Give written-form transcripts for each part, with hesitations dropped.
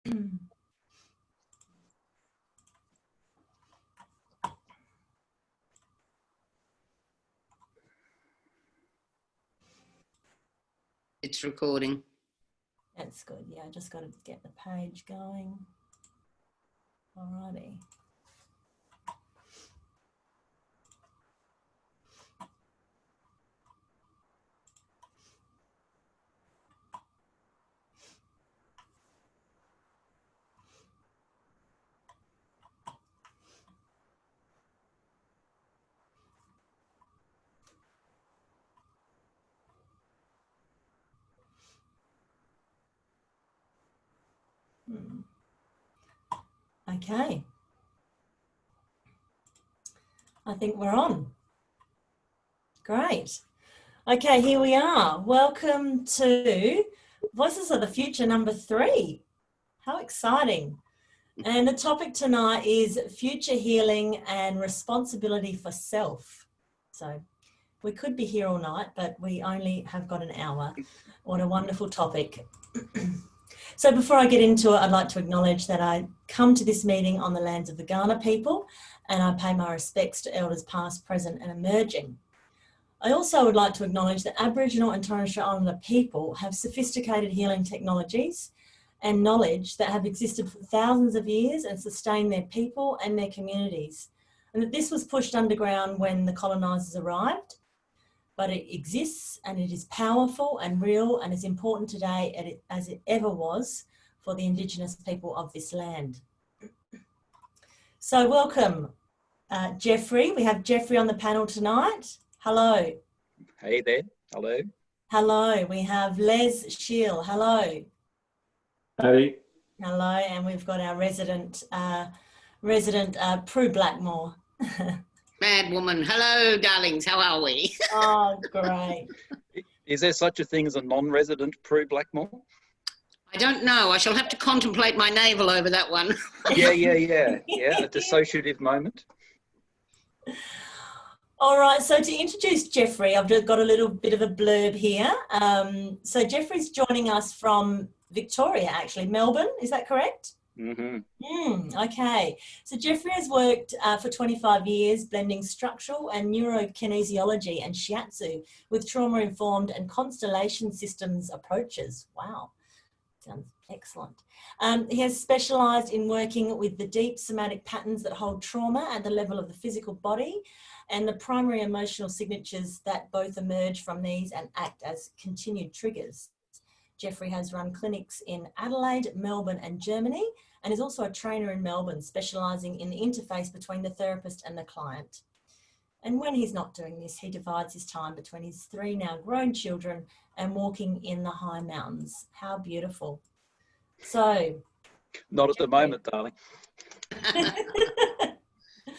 It's recording. That's good. Yeah, I just got to get the page going. Alrighty. Okay. I think we're on. Great. Okay, here we are. Welcome to Voices of the Future #3. How exciting. And the topic tonight is future healing and responsibility for self. So we could be here all night, but we only have got an hour. What a wonderful topic. So before I get into it, I'd like to acknowledge that I come to this meeting on the lands of the Kaurna people, and I pay my respects to elders past, present and emerging. I also would like to acknowledge that Aboriginal and Torres Strait Islander people have sophisticated healing technologies and knowledge that have existed for thousands of years and sustained their people and their communities. And that this was pushed underground when the colonisers arrived, but it exists and it is powerful and real and as important today as it ever was for the Indigenous people of this land. So welcome, Geoffrey. We have Geoffrey on the panel tonight. Hello. Hey there. Hello. Hello. We have Les Shiell. Hello. Howdy. Hello. And we've got our resident Prue Blackmore. Mad woman. Hello, darlings. How are we? Oh, great. Is there such a thing as a non-resident Prue Blackmore? I don't know. I shall have to contemplate my navel over that one. Yeah. A dissociative moment. All right, so to introduce Geoffrey, I've got a little bit of a blurb here. So Geoffrey's joining us from Victoria, actually, Melbourne, is that correct? Mm-hmm. Okay, so Geoffrey has worked for 25 years blending structural and neurokinesiology and shiatsu with trauma-informed and constellation systems approaches. Wow, sounds excellent. He has specialised in working with the deep somatic patterns that hold trauma at the level of the physical body and the primary emotional signatures that both emerge from these and act as continued triggers. Geoffrey has run clinics in Adelaide, Melbourne and Germany, and is also a trainer in Melbourne, specialising in the interface between the therapist and the client. And when he's not doing this, he divides his time between his 3 now grown children and walking in the high mountains. How beautiful. So. Not at the moment, darling.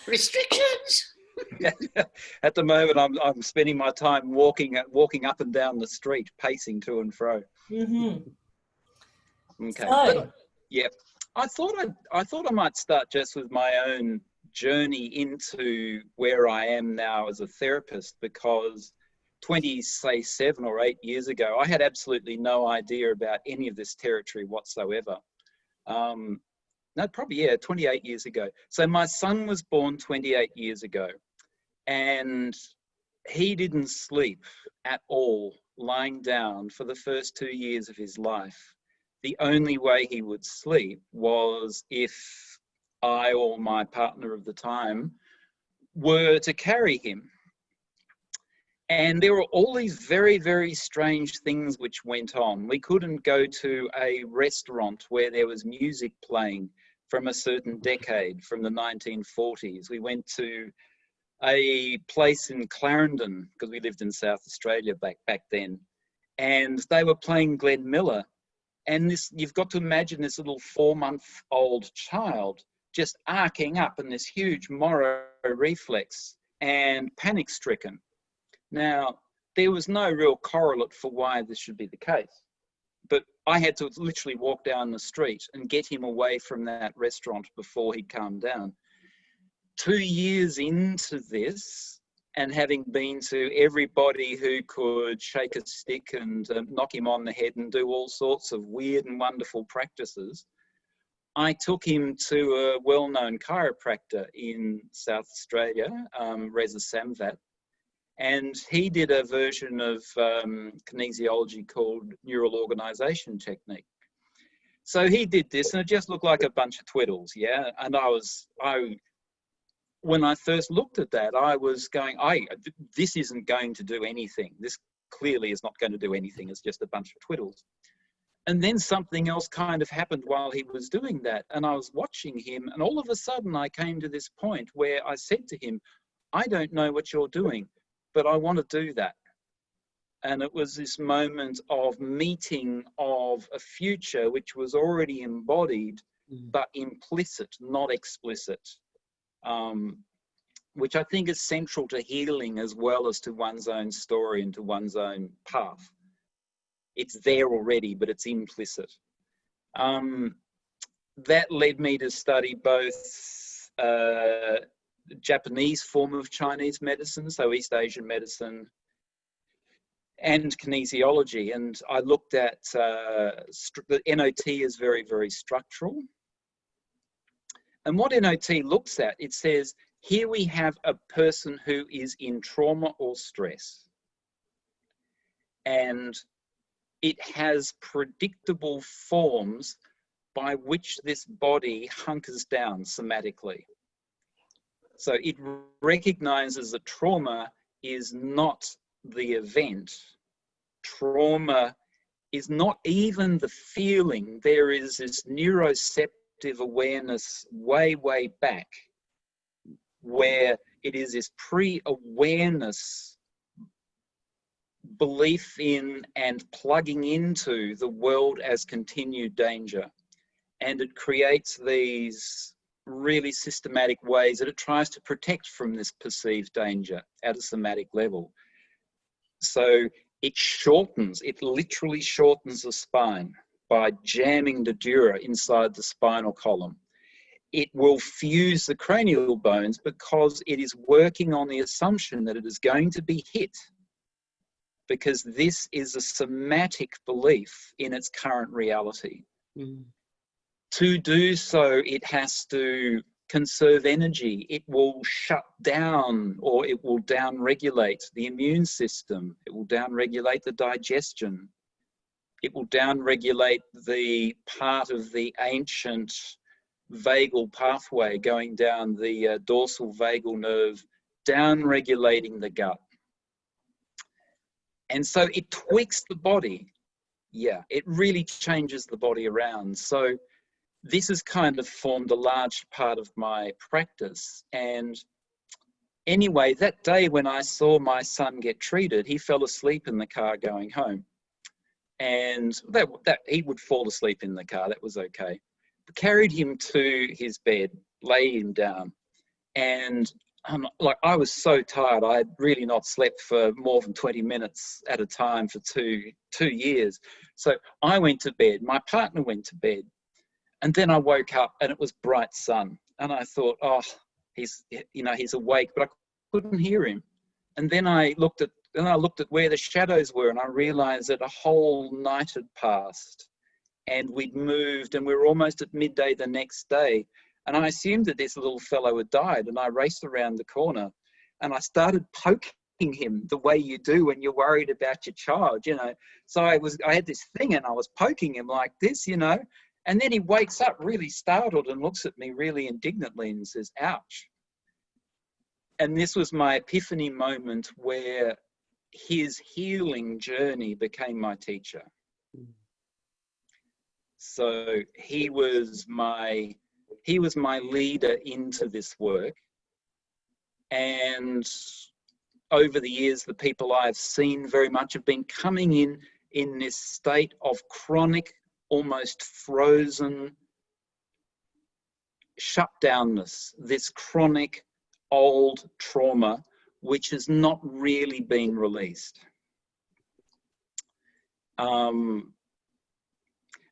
Restrictions. At the moment, I'm spending my time walking up and down the street, pacing to and fro. Mm-hmm. Okay. So, yeah, I thought I might start just with my own journey into where I am now as a therapist, because 7 or 8 years ago, I had absolutely no idea about any of this territory whatsoever. No, probably, 28 years ago. So my son was born 28 years ago, and he didn't sleep at all lying down for the first 2 years of his life. The only way he would sleep was if I or my partner of the time were to carry him. And there were all these very, very strange things which went on. We couldn't go to a restaurant where there was music playing from a certain decade, from the 1940s. We went to a place in Clarendon, because we lived in South Australia back then, and they were playing Glenn Miller. And this, you've got to imagine this little 4-month-old child just arcing up in this huge Moro reflex and panic-stricken. Now, there was no real correlate for why this should be the case, but I had to literally walk down the street and get him away from that restaurant before he calmed down. 2 years into this, and having been to everybody who could shake a stick and knock him on the head and do all sorts of weird and wonderful practices, I took him to a well-known chiropractor in South Australia, Reza Samvat, and he did a version of kinesiology called neural organization technique. So he did this, and it just looked like a bunch of twiddles, yeah. And when I first looked at that, I was going, this isn't going to do anything. This clearly is not going to do anything. It's just a bunch of twiddles. And then something else kind of happened while he was doing that. And I was watching him, and all of a sudden I came to this point where I said to him, I don't know what you're doing, but I want to do that. And it was this moment of meeting of a future which was already embodied, but implicit, not explicit, which I think is central to healing as well as to one's own story and to one's own path. It's there already, but it's implicit. That led me to study both Japanese form of Chinese medicine, so East Asian medicine, and kinesiology. And I looked at the NOT is very, very structural. And what NOT looks at, it says, here we have a person who is in trauma or stress. And it has predictable forms by which this body hunkers down somatically. So it recognizes that trauma is not the event. Trauma is not even the feeling. There is this neuroceptive awareness way, way back where it is this pre-awareness belief in and plugging into the world as continued danger. And it creates these really systematic ways that it tries to protect from this perceived danger at a somatic level. So it shortens, it literally shortens the spine by jamming the dura inside the spinal column. It will fuse the cranial bones because it is working on the assumption that it is going to be hit, because this is a somatic belief in its current reality. To do so, it has to conserve energy. It will shut down, or it will down-regulate the immune system. It will down-regulate the digestion. It will down-regulate the part of the ancient vagal pathway going down the dorsal vagal nerve, down-regulating the gut. And so it tweaks the body. Yeah, it really changes the body around. So this has kind of formed a large part of my practice. And anyway, that day when I saw my son get treated, he fell asleep in the car going home. And that he would fall asleep in the car, that was okay. Carried him to his bed, laid him down, and I was so tired. I had really not slept for more than 20 minutes at a time for two years. So I went to bed, my partner went to bed, and then I woke up and it was bright sun. And I thought, oh, he's awake, but I couldn't hear him. And then I looked at where the shadows were, and I realized that a whole night had passed and we'd moved, and we were almost at midday the next day. And I assumed that this little fellow had died, and I raced around the corner and I started poking him the way you do when you're worried about your child, you know. So I had this thing and I was poking him like this, you know, and then he wakes up really startled and looks at me really indignantly and says, ouch. And this was my epiphany moment where his healing journey became my teacher. So he was my leader into this work. And over the years, the people I've seen very much have been coming in this state of chronic, almost frozen shutdownness, this chronic old trauma, which has not really been released.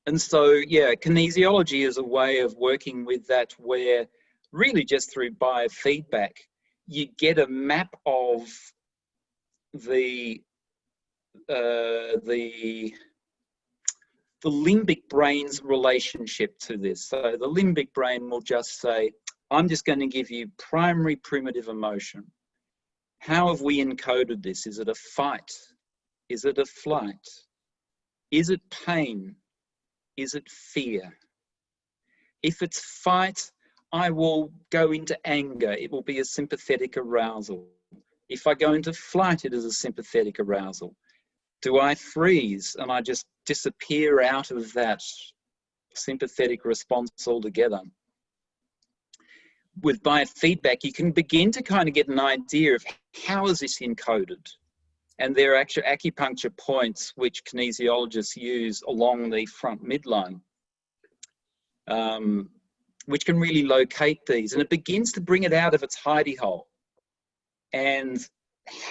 And so, yeah, kinesiology is a way of working with that, where really just through biofeedback, you get a map of the the limbic brain's relationship to this. So the limbic brain will just say, I'm just going to give you primary primitive emotion. How have we encoded this? Is it a fight? Is it a flight? Is it pain? Is it fear? If it's fight, I will go into anger. It will be a sympathetic arousal. If I go into flight, it is a sympathetic arousal. Do I freeze and I just disappear out of that sympathetic response altogether? With biofeedback, you can begin to kind of get an idea of how is this encoded. And there are actual acupuncture points which kinesiologists use along the front midline, which can really locate these. And it begins to bring it out of its hidey hole. And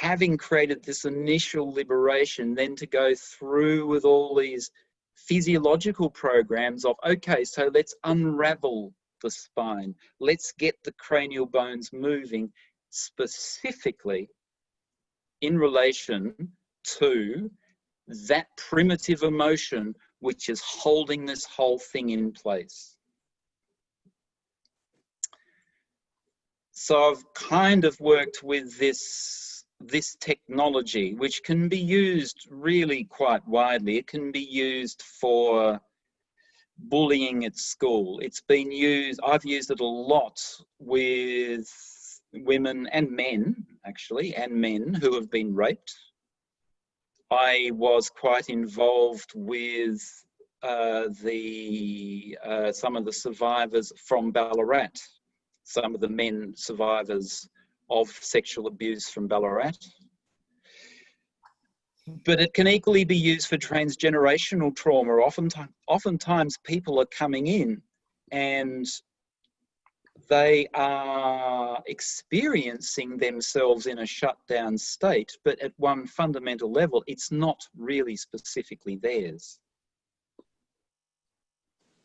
having created this initial liberation, then to go through with all these physiological programs of, okay, so let's unravel the spine. Let's get the cranial bones moving specifically in relation to that primitive emotion which is holding this whole thing in place. So I've kind of worked with this technology, which can be used really quite widely. It can be used for bullying at school. It's been used, I've used it a lot with women and men, actually, and men who have been raped. I was quite involved with some of the survivors from Ballarat, some of the men survivors of sexual abuse from Ballarat. But it can equally be used for transgenerational trauma. Oftentimes people are coming in and they are experiencing themselves in a shutdown state, but at one fundamental level, it's not really specifically theirs.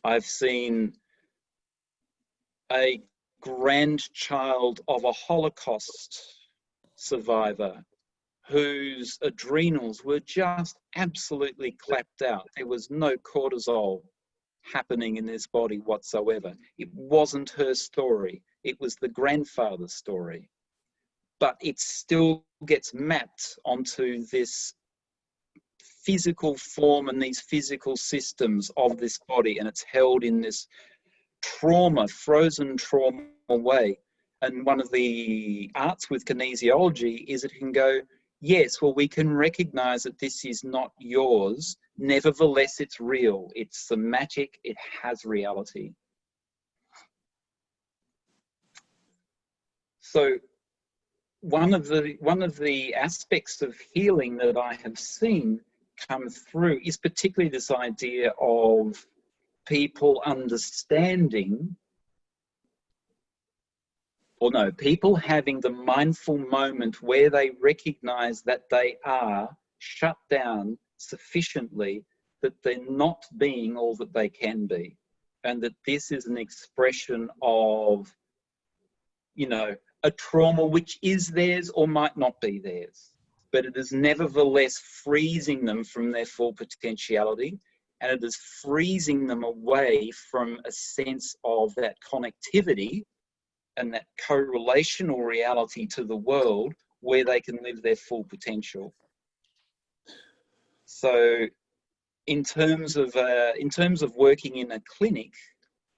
I've seen a grandchild of a Holocaust survivor whose adrenals were just absolutely clapped out. There was no cortisol happening in this body whatsoever. It wasn't her story. It was the grandfather's story. But it still gets mapped onto this physical form and these physical systems of this body, and it's held in this trauma, frozen trauma way. And one of the arts with kinesiology is it can go, yes, well, we can recognize that this is not yours. Nevertheless, it's real. It's somatic. It has reality. So one of the aspects of healing that I have seen come through is particularly this idea of people understanding, or no, people having the mindful moment where they recognize that they are shut down sufficiently that they're not being all that they can be, and that this is an expression of, you know, a trauma which is theirs or might not be theirs, but it is nevertheless freezing them from their full potentiality, and it is freezing them away from a sense of that connectivity and that co-relational reality to the world where they can live their full potential. So in terms of working in a clinic,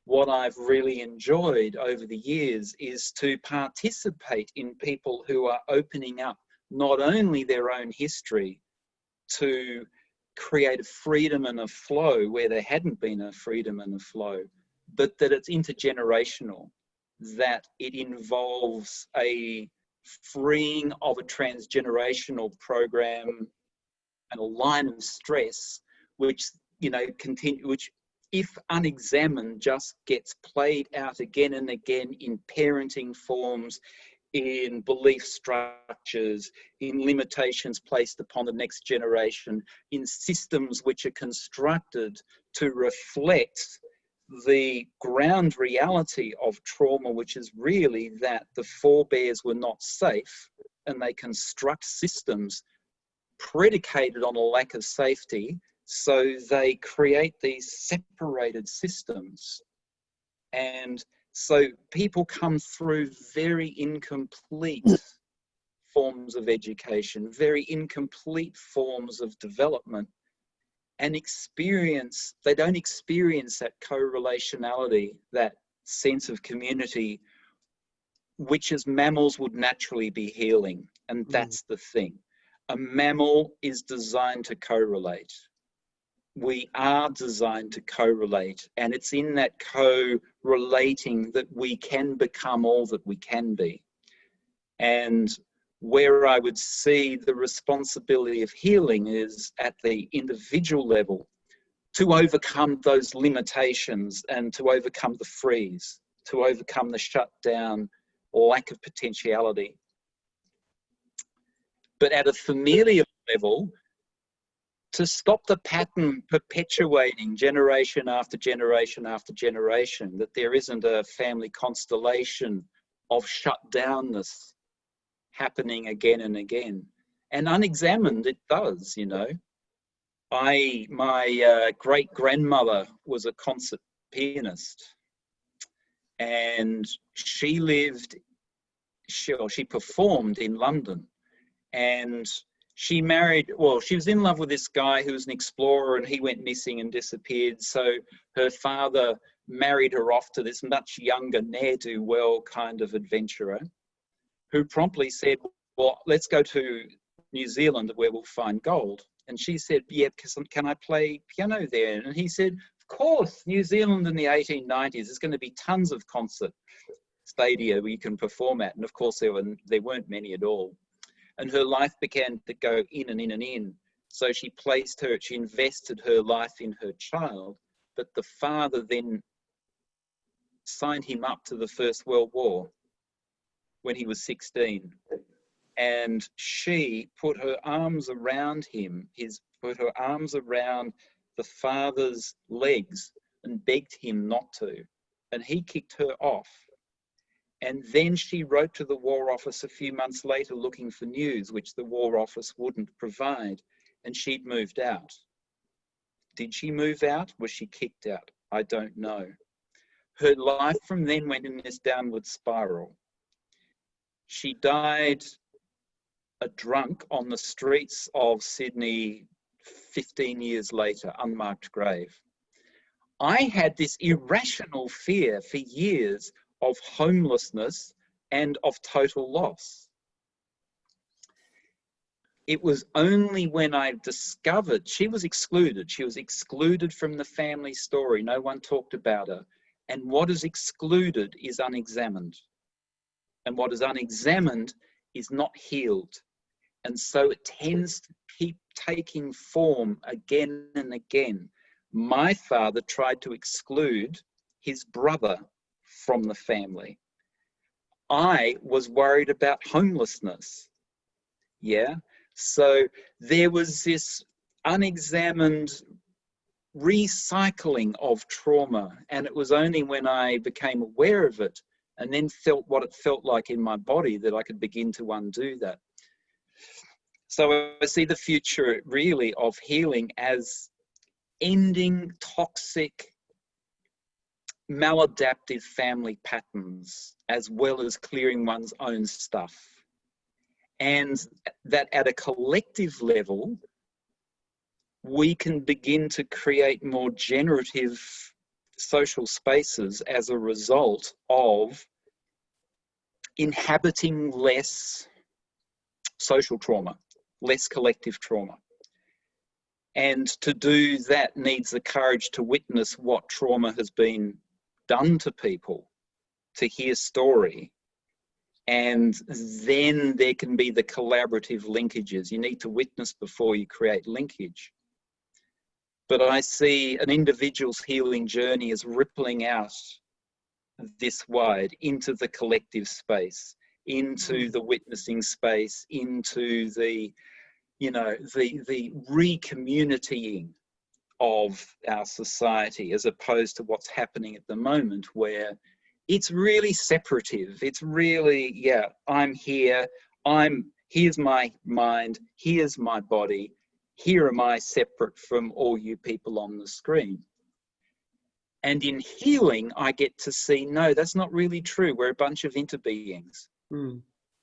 what I've really enjoyed over the years is to participate in people who are opening up not only their own history to create a freedom and a flow where there hadn't been a freedom and a flow, but that it's intergenerational, that it involves a freeing of a transgenerational program and a line of stress, which, you know, which if unexamined just gets played out again and again in parenting forms, in belief structures, in limitations placed upon the next generation, in systems which are constructed to reflect the ground reality of trauma, which is really that the forebears were not safe, and they construct systems predicated on a lack of safety So they create these separated systems. And so people come through very incomplete forms of education, very incomplete forms of development, and they don't experience that co-relationality, that sense of community, which as mammals would naturally be healing. And that's the thing. A mammal is designed to correlate. We are designed to correlate, and it's in that co-relating that we can become all that we can be. And where I would see the responsibility of healing is at the individual level, to overcome those limitations and to overcome the freeze, to overcome the shutdown or lack of potentiality. But at a familial level, to stop the pattern perpetuating generation after generation after generation, that there isn't a family constellation of shutdownness happening again and again. And unexamined, it does, you know. My great-grandmother was a concert pianist, and she performed in London, and she was in love with this guy who was an explorer, and he went missing and disappeared. So her father married her off to this much younger ne'er-do-well kind of adventurer, who promptly said, well, let's go to New Zealand where we'll find gold. And she said, yeah, can I play piano there? And he said, of course, New Zealand in the 1890s, there's going to be tons of concert stadia where you can perform at. And of course, there weren't many at all. And her life began to go in and in and in. So she invested her life in her child. But the father then signed him up to the First World War when he was 16. And she put her arms around him, put her arms around the father's legs and begged him not to. And he kicked her off. And then she wrote to the War Office a few months later looking for news, which the War Office wouldn't provide. And she'd moved out. Did she move out? Was she kicked out? I don't know. Her life from then went in this downward spiral. She died a drunk on the streets of Sydney 15 years later, unmarked grave. I had this irrational fear for years of homelessness and of total loss. It was only when I discovered she was excluded from the family story. No one talked about her. And what is excluded is unexamined. And what is unexamined is not healed. And so it tends to keep taking form again and again. My father tried to exclude his brother from the family. I was worried about homelessness. Yeah. So there was this unexamined recycling of trauma. And it was only when I became aware of it and then felt what it felt like in my body that I could begin to undo that. So I see the future really of healing as ending toxic, maladaptive family patterns, as well as clearing one's own stuff. And that at a collective level, we can begin to create more generative social spaces as a result of inhabiting less social trauma, less collective trauma. And to do that needs the courage to witness what trauma has been done to people, to hear story. And then there can be the collaborative linkages. You need to witness before you create linkage. But I see an individual's healing journey as rippling out this wide into the collective space, into the witnessing space, into the, you know, the re-communitying of our society, as opposed to what's happening at the moment, where it's really separative. It's really, yeah, I'm here, here's my mind, here's my body, here am I separate from all you people on the screen. And in healing, I get to see, no, that's not really true. We're a bunch of interbeings. Mm.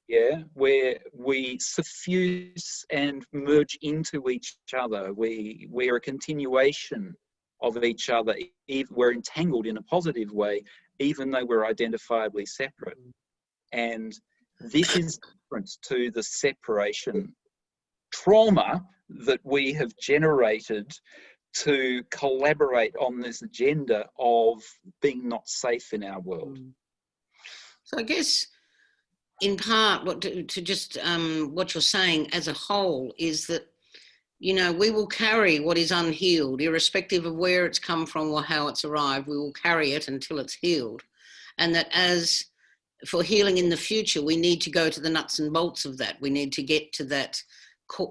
Yeah, where we suffuse and merge into each other. We're a continuation of each other. We're entangled in a positive way, even though we're identifiably separate. And this is different to the separation trauma that we have generated to collaborate on this agenda of being not safe in our world. So I guess, in part, what you're saying as a whole is that, you know, we will carry what is unhealed, irrespective of where it's come from or how it's arrived. We will carry it until it's healed. And that as for healing in the future, we need to go to the nuts and bolts of that. We need to get to that,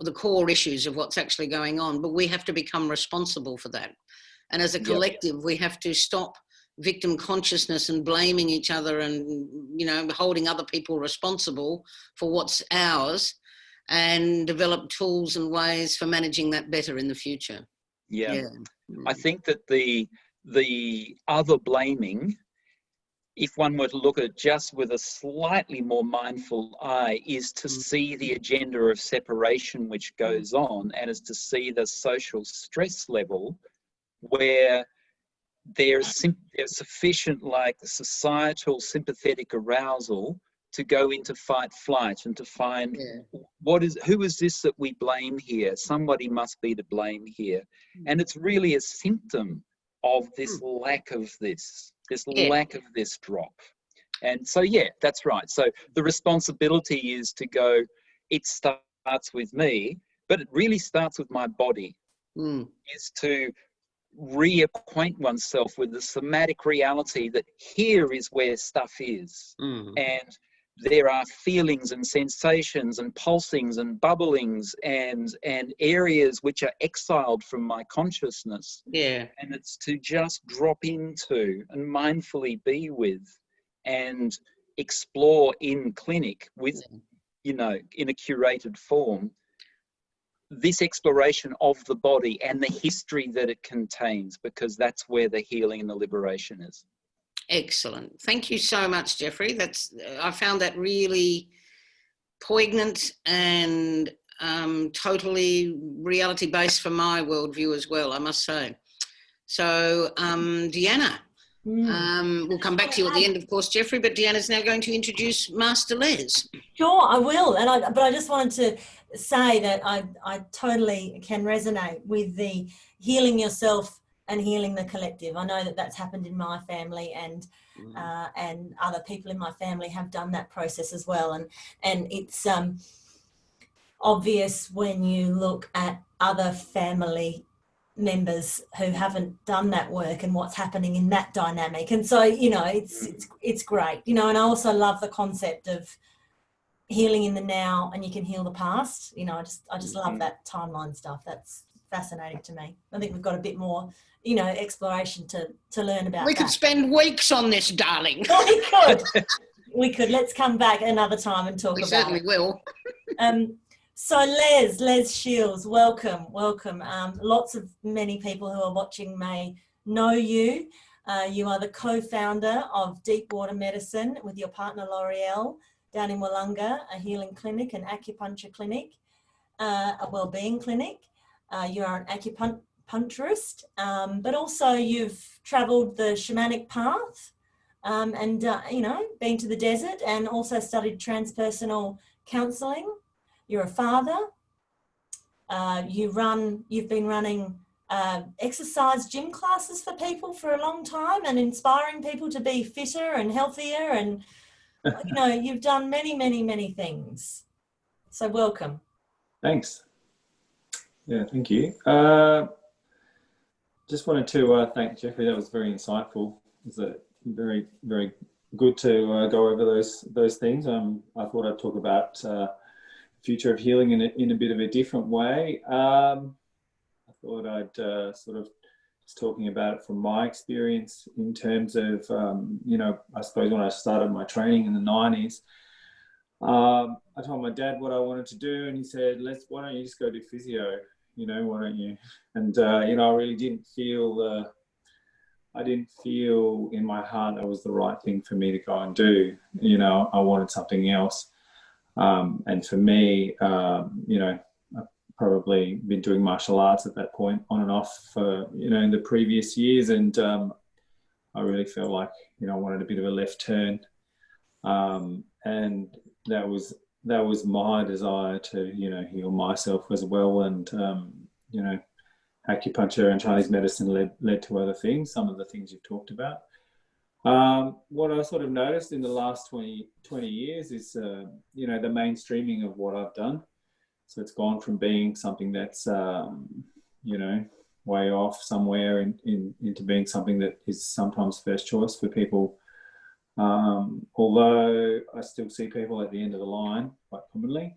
the core issues of what's actually going on, but we have to become responsible for that. And as a collective, we have to stop victim consciousness and blaming each other and, you know, holding other people responsible for what's ours, and develop tools and ways for managing that better in the future. Yeah. I think that the other blaming, if one were to look at it just with a slightly more mindful eye, is to see the agenda of separation which goes on, and is to see the social stress level where there's sufficient like societal sympathetic arousal to go into fight flight and to find who is this that we blame here? Somebody must be to blame here. And it's really a symptom of this lack of this lack of this drop. And so, yeah, that's right. So the responsibility is to go, it starts with me, but it really starts with my body, is to reacquaint oneself with the somatic reality that here is where stuff is. And there are feelings and sensations and pulsings and bubblings and areas which are exiled from my consciousness. And it's to just drop into and mindfully be with and explore in clinic with, you know, in a curated form, this exploration of the body and the history that it contains, because that's where the healing and the liberation is. Excellent. Thank you so much, Geoffrey. I found that really poignant and totally reality-based for my worldview as well, I must say. So, Deanna, we'll come back to you at the end, of course, Geoffrey, but Deanna's now going to introduce Master Les. Sure, I will. But I just wanted to say that I totally can resonate with the healing yourself and healing the collective. I know that that's happened in my family, and other people in my family have done that process as well. And it's obvious when you look at other family members who haven't done that work and what's happening in that dynamic. And so, you know, it's great, you know. And I also love the concept of healing in the now, and you can heal the past. You know, I just love that timeline stuff. That's fascinating to me. I think we've got a bit more, you know, exploration to learn about. We could spend weeks on this, darling. We could. We could. Let's come back another time and talk about it. We certainly will. So Les Shiells, welcome. Many people who are watching may know you. You are the co-founder of Deep Water Medicine with your partner L'Oreal down in Wollonga, a healing clinic, an acupuncture clinic, a wellbeing clinic. You are an acupuncturist, but also you've travelled the shamanic path, and you know, been to the desert, and also studied transpersonal counselling. You're a father. You've been running exercise gym classes for people for a long time, and inspiring people to be fitter and healthier, and you know, you've done many, many, many things. So welcome. Thanks. Yeah, thank you. Just wanted to thank Geoffrey. That was very insightful. It was very, very good to go over those things. I thought I'd talk about future of healing in a bit of a different way. I thought I'd sort of just talking about it from my experience in terms of, you know, I suppose when I started my training in the 90s, I told my dad what I wanted to do, and he said, why don't you just go do physio? you know, why don't you? And, you know, I really didn't feel, I didn't feel in my heart that was the right thing for me to go and do. You know, I wanted something else. And for me, you know, I've probably been doing martial arts at that point on and off for, you know, in the previous years. And I really felt like, you know, I wanted a bit of a left turn. And that was my desire to, you know, heal myself as well. And, you know, acupuncture and Chinese medicine led to other things, some of the things you've talked about. What I sort of noticed in the last 20 years is, you know, the mainstreaming of what I've done. So it's gone from being something that's, you know, way off somewhere into being something that is sometimes first choice for people. Although I still see people at the end of the line quite commonly.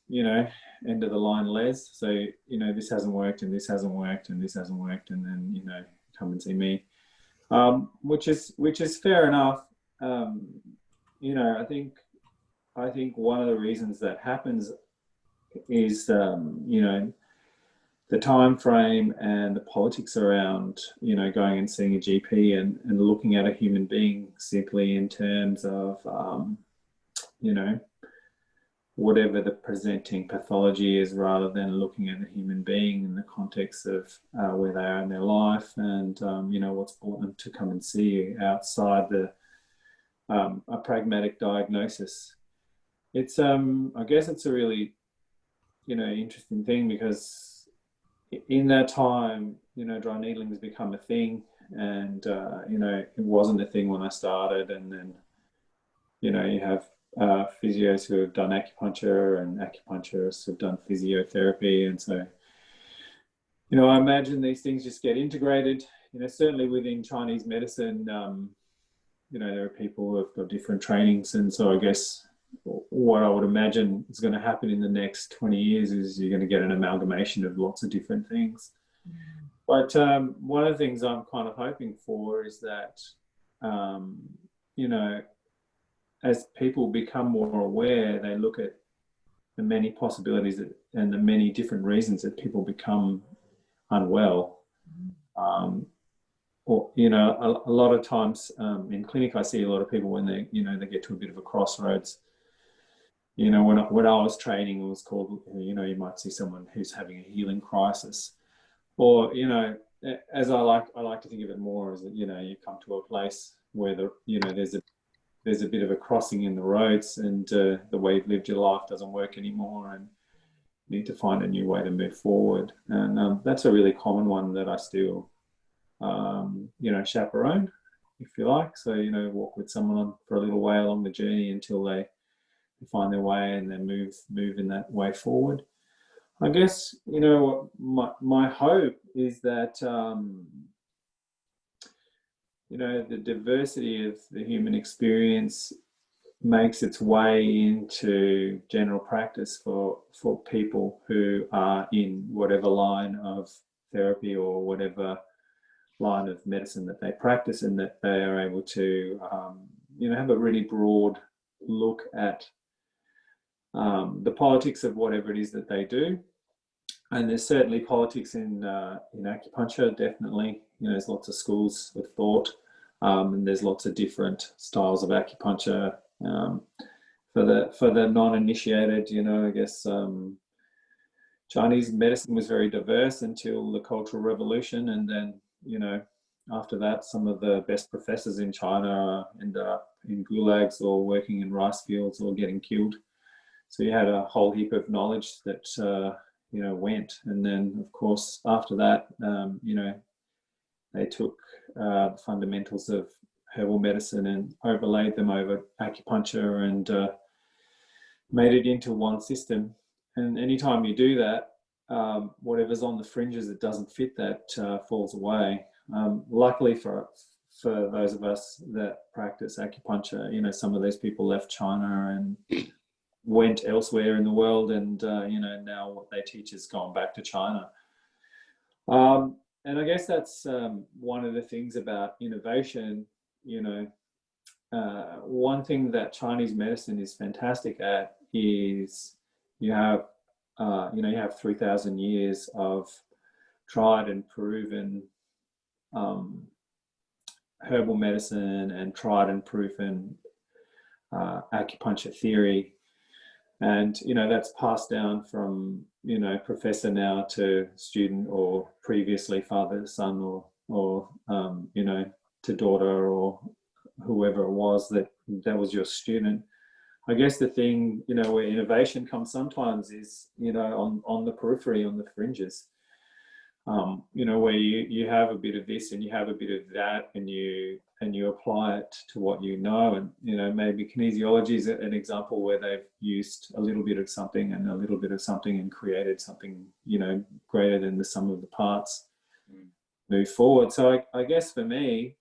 You know, end of the line les. So, you know, this hasn't worked and this hasn't worked and this hasn't worked, and then, you know, come and see me. Which is fair enough. You know, I think one of the reasons that happens is, you know, the time frame and the politics around, you know, going and seeing a GP and looking at a human being simply in terms of, you know, whatever the presenting pathology is, rather than looking at the human being in the context of where they are in their life and, you know, what's brought them to come and see you outside a pragmatic diagnosis. It's, I guess it's a really, you know, interesting thing, because in that time, you know, dry needling has become a thing, and, you know, it wasn't a thing when I started. And then, you know, you have physios who have done acupuncture and acupuncturists who have done physiotherapy. And so, you know, I imagine these things just get integrated. You know, certainly within Chinese medicine, you know, there are people who have got different trainings. And so I guess what I would imagine is going to happen in the next 20 years is you're going to get an amalgamation of lots of different things. But one of the things I'm kind of hoping for is that, you know, as people become more aware, they look at the many possibilities and the many different reasons that people become unwell. Or, you know, a lot of times in clinic, I see a lot of people when they, you know, they get to a bit of a crossroads. You know, when I was training, it was called, you know, you might see someone who's having a healing crisis. Or, you know, as I like to think of it more as that, you know, you come to a place where you know, there's a bit of a crossing in the roads, and the way you've lived your life doesn't work anymore, and you need to find a new way to move forward. And that's a really common one that I still, you know, chaperone, if you like. So, you know, walk with someone for a little way along the journey until they find their way and then move in that way forward. I guess, you know, my hope is that, you know, the diversity of the human experience makes its way into general practice for people who are in whatever line of therapy or whatever line of medicine that they practice, and that they are able to, you know, have a really broad look at the politics of whatever it is that they do. And there's certainly politics in acupuncture, definitely. You know, there's lots of schools of thought, and there's lots of different styles of acupuncture. For the non-initiated, you know, I guess Chinese medicine was very diverse until the Cultural Revolution, and then, you know, after that, some of the best professors in China ended up in gulags or working in rice fields or getting killed. So you had a whole heap of knowledge that you know, went. And then, of course, after that, you know, they took the fundamentals of herbal medicine and overlaid them over acupuncture and made it into one system. And anytime you do that, whatever's on the fringes that doesn't fit that falls away. Luckily for those of us that practice acupuncture, you know, some of those people left China and went elsewhere in the world, and you know, now what they teach is going back to China. And I guess that's one of the things about innovation. You know, one thing that Chinese medicine is fantastic at is you have you know, you have 3,000 years of tried and proven herbal medicine and tried and proven acupuncture theory. And, you know, that's passed down from, you know, professor now to student, or previously father, son, or you know, to daughter, or whoever it was that was your student. I guess the thing, you know, where innovation comes sometimes is, you know, on the periphery, on the fringes. You know, where you have a bit of this and you have a bit of that, and you apply it to what you know. And, you know, maybe kinesiology is an example where they've used a little bit of something and a little bit of something and created something, you know, greater than the sum of the parts. Move forward. So I guess for me,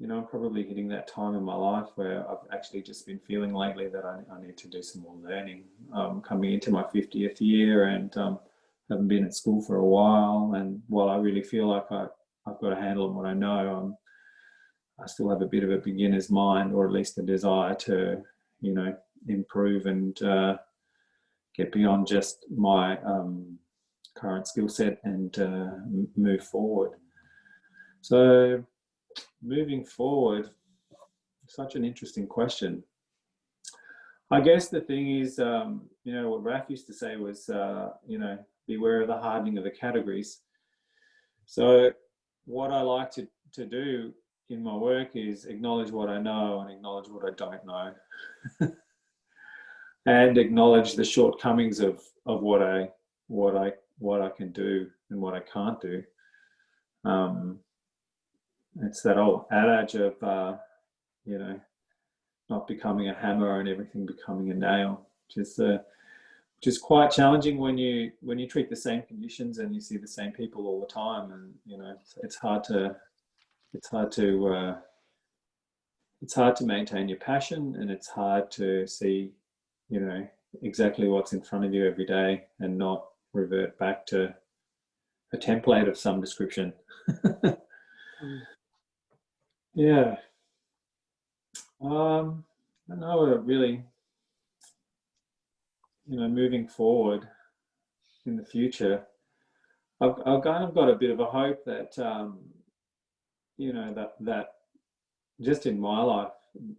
you know, I'm probably hitting that time in my life where I've actually just been feeling lately that I need to do some more learning. Coming into my 50th year, and haven't been at school for a while. And while I really feel like I've got a handle on what I know, I still have a bit of a beginner's mind, or at least a desire to, you know, improve and get beyond just my current skill set and move forward. So, moving forward, such an interesting question. I guess the thing is, you know, what Raph used to say was, you know, beware of the hardening of the categories. So what I like to do in my work is acknowledge what I know and acknowledge what I don't know. And acknowledge the shortcomings of what I can do and what I can't do. It's that old adage of, you know, not becoming a hammer and everything becoming a nail, which is quite challenging when you treat the same conditions and you see the same people all the time. And, you know, it's hard to maintain your passion, and it's hard to see, you know, exactly what's in front of you every day and not revert back to a template of some description. Yeah. I don't know, really, you know, moving forward in the future, I've kind of got a bit of a hope that, you know, that just in my life,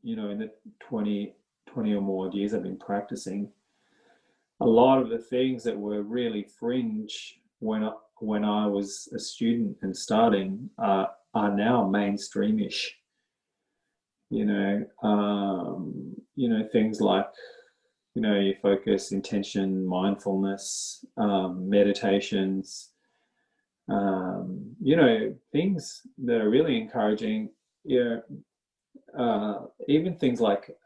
you know, in the 20 or more years I've been practicing, a lot of the things that were really fringe when I was a student and starting are now mainstreamish. You know, things like, you know, your focus, intention, mindfulness, meditations, you know, things that are really encouraging. You know, even things like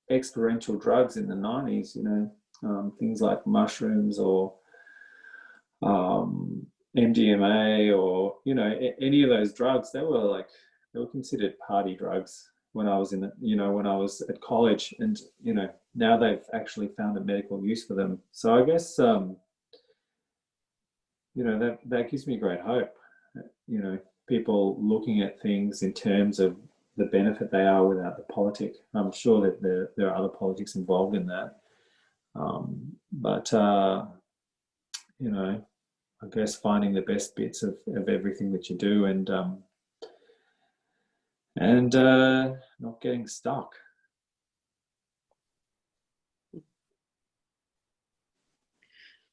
experiential drugs in the 90s, you know, things like mushrooms or MDMA, or, you know, any of those drugs, they were considered party drugs when I was when I was at college. And, you know, now they've actually found a medical use for them. So I guess, you know, that gives me great hope. You know, people looking at things in terms of the benefit they are without the politic. I'm sure that there are other politics involved in that. But you know, I guess finding the best bits of everything that you do, and not getting stuck.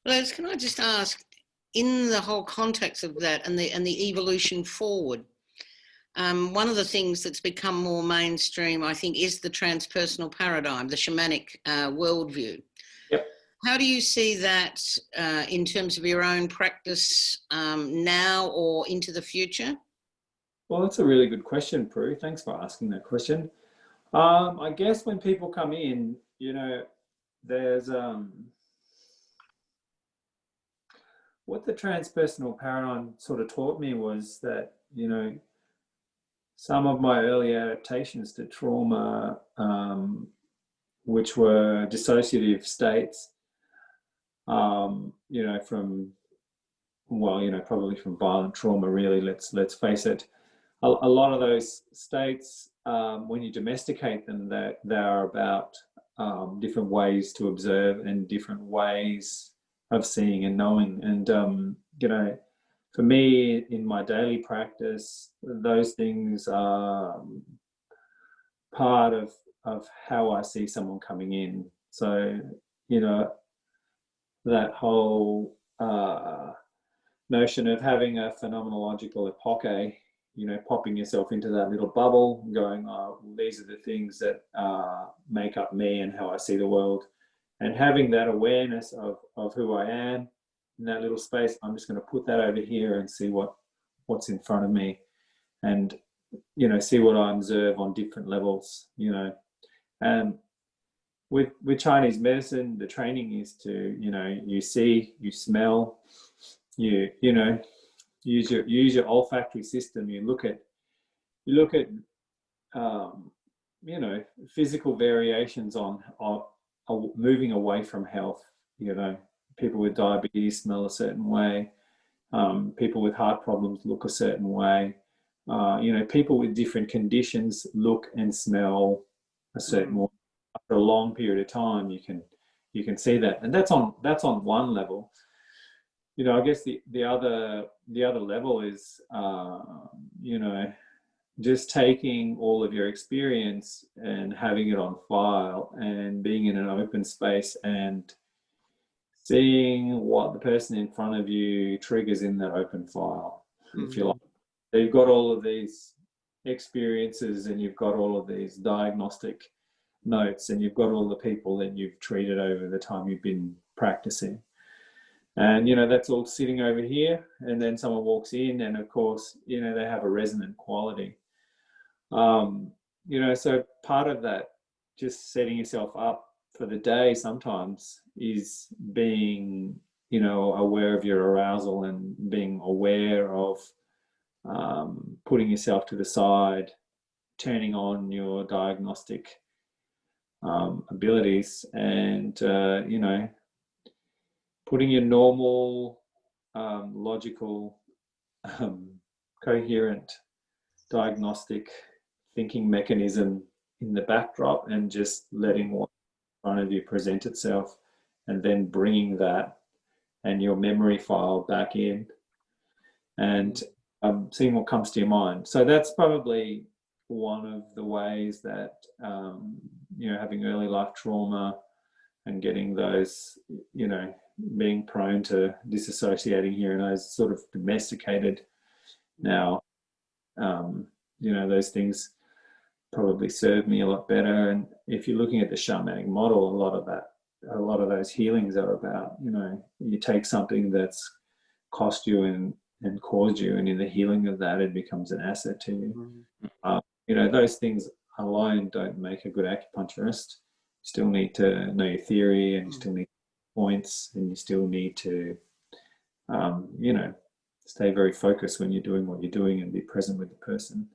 Liz, can I just ask, in the whole context of that and the evolution forward, one of the things that's become more mainstream, I think, is the transpersonal paradigm, the shamanic worldview. Yep. How do you see that in terms of your own practice now or into the future? Well, that's a really good question, Prue. Thanks for asking that question. I guess when people come in, you know, there's what the transpersonal paradigm sort of taught me was that, you know, some of my early adaptations to trauma, which were dissociative states, you know, from, well, you know, probably from violent trauma, really, let's face it. A lot of those states, when you domesticate them, they are about different ways to observe and different ways of seeing and knowing. And, for me, in my daily practice, those things are part of how I see someone coming in. So, that whole notion of having a phenomenological epoche, popping yourself into that little bubble, going, oh, these are the things that make up me and how I see the world. And having that awareness of who I am in that little space, I'm just going to put that over here and see what's in front of me, and see what I observe on different levels. And with Chinese medicine, the training is to you see, you smell, you use your olfactory system. You look at physical variations on moving away from health. People with diabetes smell a certain way. People with heart problems look a certain way. People with different conditions look and smell a certain way. After a long period of time, you can see that, and that's on one level. I guess the other level is just taking all of your experience and having it on file, and being in an open space and seeing what the person in front of you triggers in that open file, if you like. So you've got all of these experiences, and you've got all of these diagnostic notes, and you've got all the people that you've treated over the time you've been practicing. And, that's all sitting over here, and then someone walks in, and of course, they have a resonant quality. So part of that, just setting yourself up for the day sometimes, is being, aware of your arousal, and being aware of putting yourself to the side, turning on your diagnostic abilities, and, putting your normal, logical, coherent diagnostic thinking mechanism in the backdrop, and just letting what's in front of you present itself, and then bringing that and your memory file back in, and seeing what comes to your mind. So that's probably one of the ways that, having early life trauma and getting those, being prone to disassociating here, and those sort of domesticated now, those things probably serve me a lot better. And if you're looking at the shamanic model, a lot of those healings are about, you take something that's cost you and caused you, and in the healing of that, it becomes an asset to you. Those things alone don't make a good acupuncturist. You still need to know your theory, and you still need points, and you still need to, stay very focused when you're doing what you're doing, and be present with the person.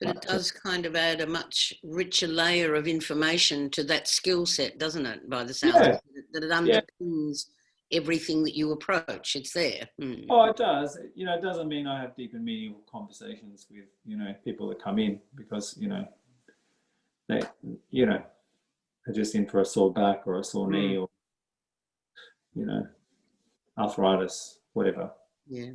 But it does kind of add a much richer layer of information to that skill set, doesn't it? By the sound of it, that it underpins everything that you approach. It's there. Oh, it does. It doesn't mean I have deep and meaningful conversations with, people that come in, because, they, are just in for a sore back or a sore knee, or, arthritis, whatever. Yeah.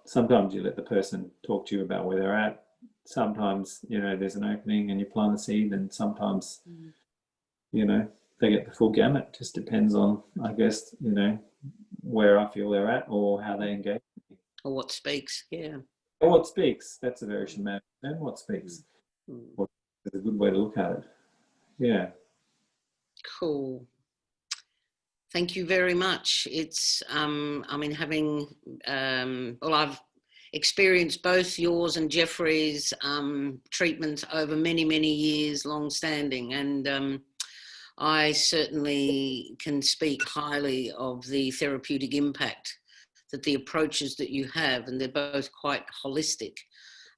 Sometimes you let the person talk to you about where they're at. Sometimes, there's an opening and you plant a seed, and sometimes, they get the full gamut. Just depends on, I guess, where I feel they're at, or how they engage. Or what speaks, yeah. Or what speaks. That's a very shamanic term. What speaks. It's a good way to look at it. Yeah. Cool. Thank you very much. It's, having, I've experienced both yours and Geoffrey's treatments over many, many years, long-standing, and I certainly can speak highly of the therapeutic impact that the approaches that you have, and they're both quite holistic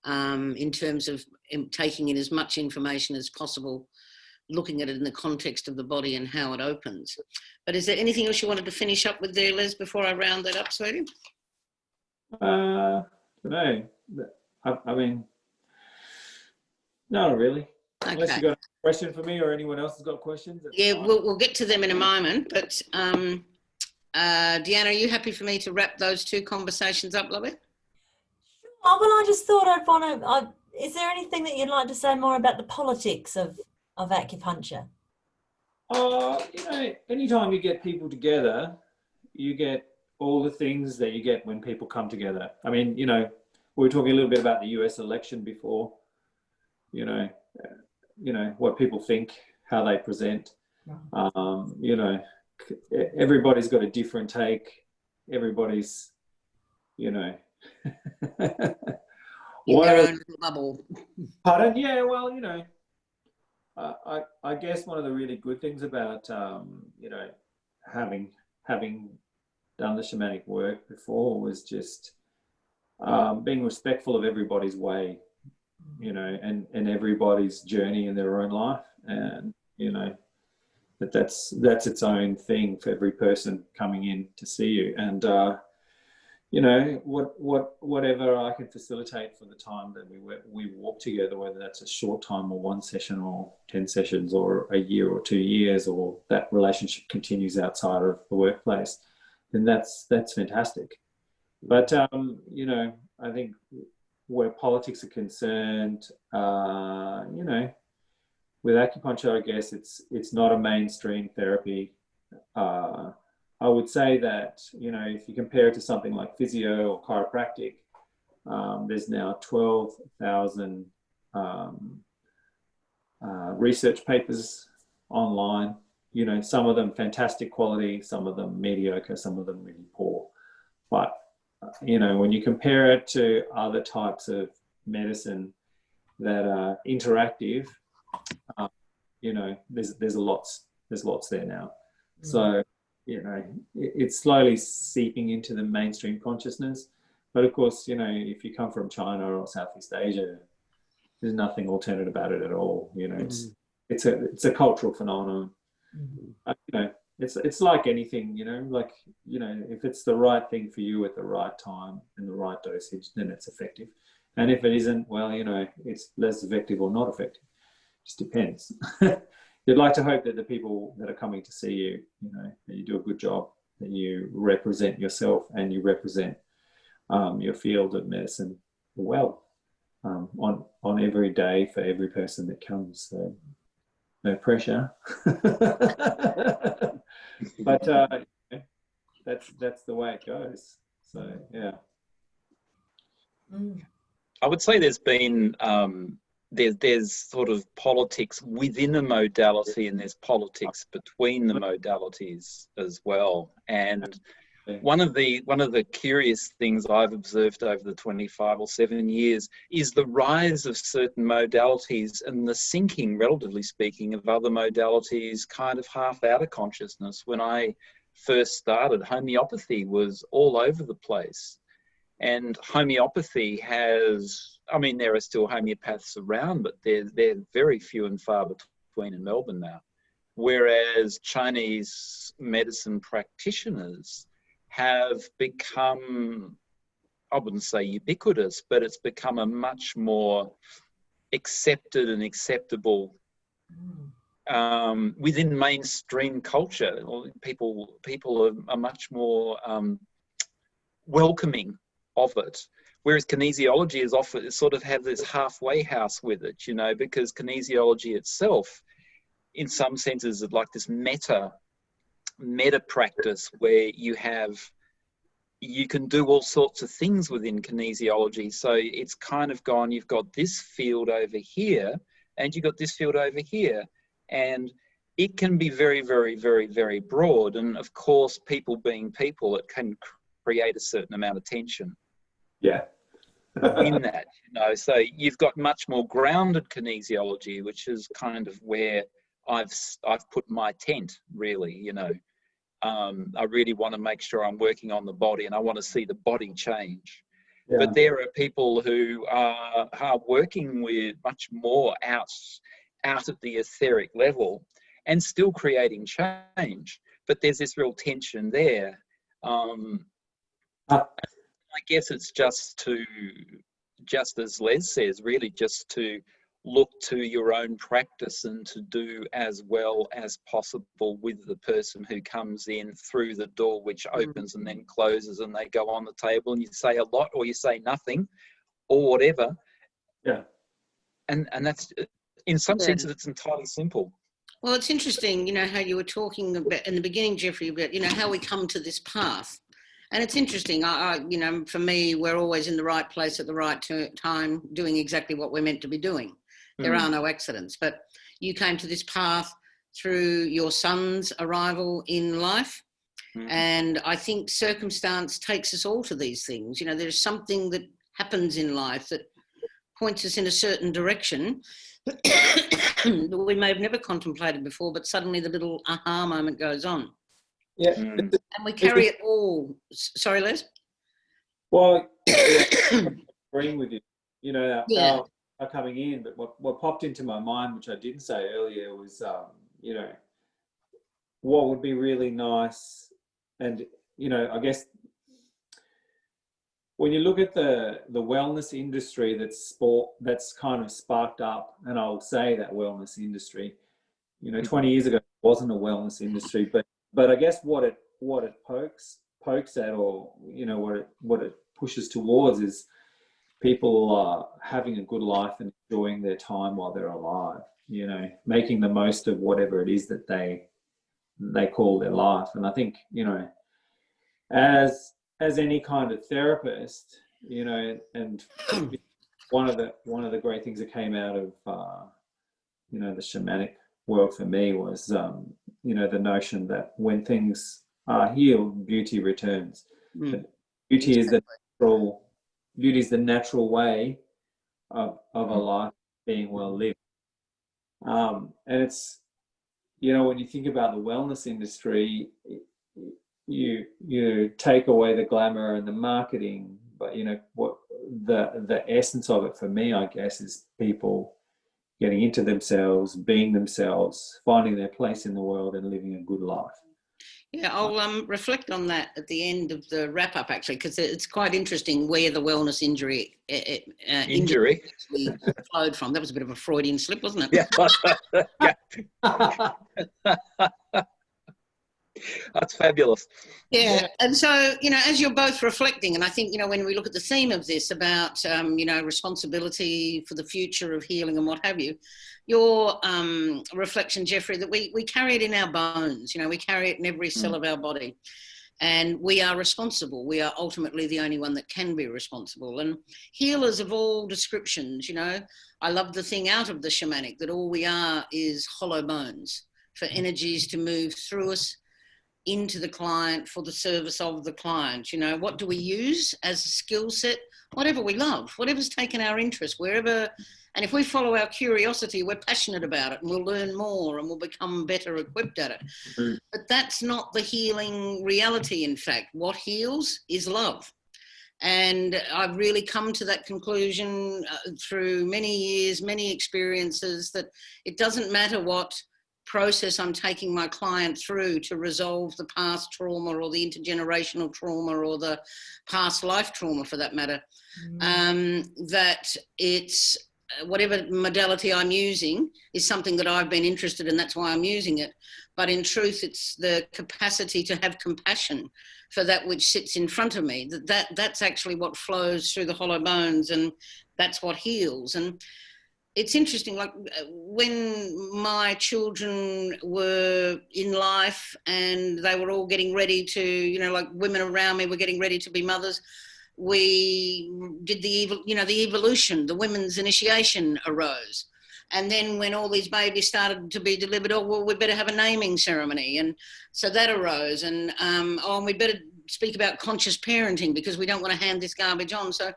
in terms of taking in as much information as possible, looking at it in the context of the body and how it opens. But is there anything else you wanted to finish up with there, Les, before I round that up, sweetie? No. I mean, not really. Unless Okay. you've got a question for me or anyone else has got questions. Yeah, we'll get to them in a moment. But Deanna, are you happy for me to wrap those two conversations up, lovey? Oh, well, I just thought I'd want to. Is there anything that you'd like to say more about the politics of acupuncture? Anytime you get people together, you get all the things that you get when people come together. I mean, we were talking a little bit about the US election before, what people think, how they present. Everybody's got a different take. Everybody's, In their own little bubble. Pardon? Yeah, well, I guess one of the really good things about, having done the shamanic work before was just being respectful of everybody's way, and everybody's journey in their own life, and that's its own thing for every person coming in to see you, and whatever I can facilitate for the time that we walk together, whether that's a short time or 1 session or 10 sessions or a year or 2 years, or that relationship continues outside of the workplace, then that's fantastic. But I think where politics are concerned, with acupuncture, I guess it's not a mainstream therapy. I would say that, if you compare it to something like physio or chiropractic, there's now 12,000 research papers online. Some of them fantastic quality, some of them mediocre, some of them really poor. But, when you compare it to other types of medicine that are interactive, there's lots there now. So, it's slowly seeping into the mainstream consciousness. But of course, if you come from China or Southeast Asia, there's nothing alternate about it at all. It's a cultural phenomenon. It's like anything, if it's the right thing for you at the right time and the right dosage, then it's effective. And if it isn't, well, it's less effective or not effective. It just depends. You'd like to hope that the people that are coming to see you, that you do a good job, that you represent yourself and you represent your field of medicine well on every day for every person that comes. So no pressure. But that's the way it goes. So yeah. I would say there's been there's sort of politics within a modality, and there's politics between the modalities as well. And one of the curious things I've observed over the 25 or 7 years is the rise of certain modalities and the sinking, relatively speaking, of other modalities kind of half out of consciousness. When I first started, homeopathy was all over the place. And homeopathy has, there are still homeopaths around, but they're very few and far between in Melbourne now. Whereas Chinese medicine practitioners have become, I wouldn't say ubiquitous, but it's become a much more accepted and acceptable within mainstream culture. People are much more welcoming of it, whereas kinesiology is often sort of have this halfway house with it, because kinesiology itself, in some senses, is like this meta practice where you can do all sorts of things within kinesiology. So it's kind of gone, you've got this field over here, and you've got this field over here, and it can be very, very, very, very broad. And of course, people being people, it can create a certain amount of tension. Yeah. In that, so you've got much more grounded kinesiology, which is kind of where I've put my tent, really. I really want to make sure I'm working on the body, and I want to see the body change. Yeah. But there are people who are working with much more out of the etheric level and still creating change. But there's this real tension there. I guess it's just as Les says, really just to look to your own practice and to do as well as possible with the person who comes in through the door, which opens and then closes, and they go on the table, and you say a lot or you say nothing or whatever. Yeah. And that's, in some senses, it's entirely simple. Well, it's interesting, you know, how you were talking about in the beginning, Geoffrey, about, you know, how we come to this path. And it's interesting, you know, for me, we're always in the right place at the right time, doing exactly what we're meant to be doing. There are no accidents, but you came to this path through your son's arrival in life. And I think circumstance takes us all to these things. You know, there's something that happens in life that points us in a certain direction that we may have never contemplated before, but suddenly the little aha moment goes on. Yeah. And we carry it all. Sorry, Les? Well, agreeing with you, you know, our coming in, but what popped into my mind, which I didn't say earlier, was, you know, what would be really nice. And, you know, I guess when you look at the wellness industry that's kind of sparked up, and I'll say that wellness industry, you know, 20 years ago it wasn't a wellness industry, but I guess what it pokes at, or, you know, what it pushes towards is people having a good life and enjoying their time while they're alive, you know, making the most of whatever it is that they call their life. And I think, you know, as any kind of therapist, you know, and one of the great things that came out of you know, the shamanic world for me was you know, the notion that when things are healed, beauty returns. Beauty is the natural way of a life being well lived. And it's, you know, when you think about the wellness industry, you take away the glamour and the marketing, but, you know, what the essence of it for me, I guess, is people getting into themselves, being themselves, finding their place in the world and living a good life. Yeah, I'll reflect on that at the end of the wrap-up, actually, because it's quite interesting where the wellness injury actually flowed from. That was a bit of a Freudian slip, wasn't it? Yeah. That's fabulous. Yeah, and so, you know, as you're both reflecting, and I think, you know, when we look at the theme of this about, you know, responsibility for the future of healing and what have you, your reflection, Geoffrey, that we carry it in our bones, you know, we carry it in every cell of our body, and we are responsible. We are ultimately the only one that can be responsible. And healers of all descriptions, you know, I love the thing out of the shamanic, that all we are is hollow bones for energies to move through us into the client for the service of the client. You know, what do we use as a skill set? Whatever we love, whatever's taken our interest, wherever. And if we follow our curiosity, we're passionate about it, and we'll learn more and we'll become better equipped at it. But that's not the healing reality. In fact, what heals is love. And I've really come to that conclusion through many years, many experiences, that it doesn't matter what process I'm taking my client through to resolve the past trauma or the intergenerational trauma or the past life trauma, for that matter, that it's whatever modality I'm using is something that I've been interested in. That's why I'm using it. But in truth, it's the capacity to have compassion for that which sits in front of me. That's actually what flows through the hollow bones, and that's what heals. And it's interesting, like when my children were in life and they were all getting ready to, you know, like women around me were getting ready to be mothers, we did the evolution, the women's initiation arose. And then when all these babies started to be delivered, oh, well, we better have a naming ceremony. And so that arose. And, and we better speak about conscious parenting because we don't want to hand this garbage on. So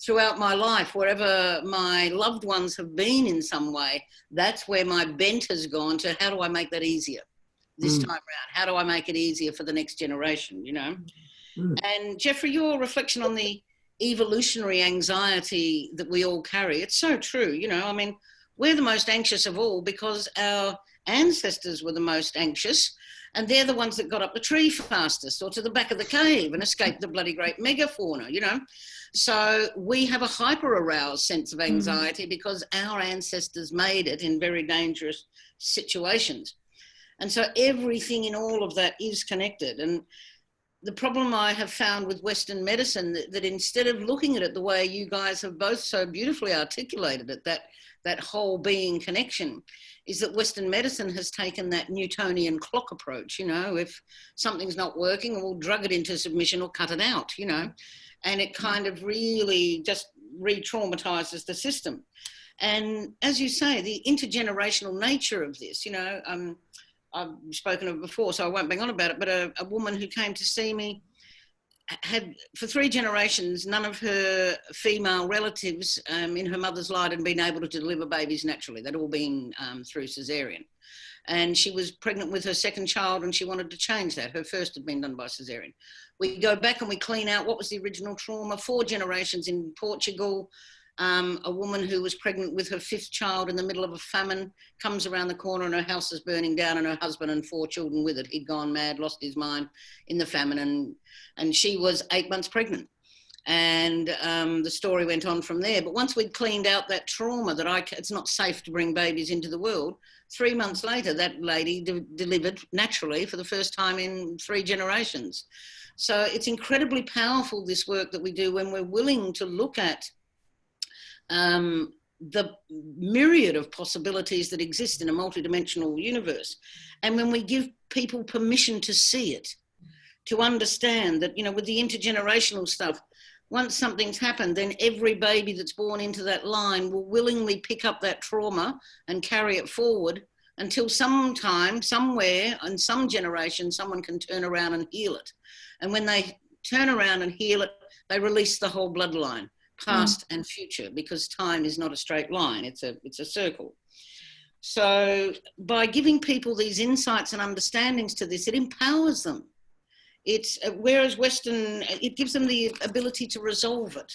throughout my life, wherever my loved ones have been in some way, that's where my bent has gone to, how do I make that easier this time around? How do I make it easier for the next generation, you know? And Geoffrey, your reflection on the evolutionary anxiety that we all carry, it's so true, you know, I mean, we're the most anxious of all because our ancestors were the most anxious, and they're the ones that got up the tree fastest or to the back of the cave and escaped the bloody great megafauna, you know. So we have a hyper-aroused sense of anxiety because our ancestors made it in very dangerous situations. And so everything in all of that is connected. And the problem I have found with Western medicine, that instead of looking at it the way you guys have both so beautifully articulated it, that whole being connection, is that Western medicine has taken that Newtonian clock approach. You know, if something's not working, we'll drug it into submission or cut it out, you know, and it kind of really just re-traumatizes the system. And as you say, the intergenerational nature of this, you know, I've spoken of before, so I won't bang on about it, but a woman who came to see me had, for 3 generations, none of her female relatives in her mother's line had been able to deliver babies naturally. They'd all been through cesarean. And she was pregnant with her second child and she wanted to change that. Her first had been done by cesarean. We go back and we clean out what was the original trauma. 4 generations in Portugal. A woman who was pregnant with her 5th child in the middle of a famine comes around the corner and her house is burning down and her husband and 4 children with it. He'd gone mad, lost his mind in the famine, and she was 8 months pregnant. And the story went on from there. But once we'd cleaned out that trauma that it's not safe to bring babies into the world, 3 months later, that lady delivered naturally for the first time in 3 generations. So it's incredibly powerful, this work that we do, when we're willing to look at the myriad of possibilities that exist in a multidimensional universe. And when we give people permission to see it, to understand that, you know, with the intergenerational stuff, once something's happened, then every baby that's born into that line will willingly pick up that trauma and carry it forward until sometime, somewhere, in some generation, someone can turn around and heal it. And when they turn around and heal it, they release the whole bloodline, past and future, because time is not a straight line, it's a circle. So by giving people these insights and understandings to this, it empowers them. It's whereas Western, it gives them the ability to resolve it,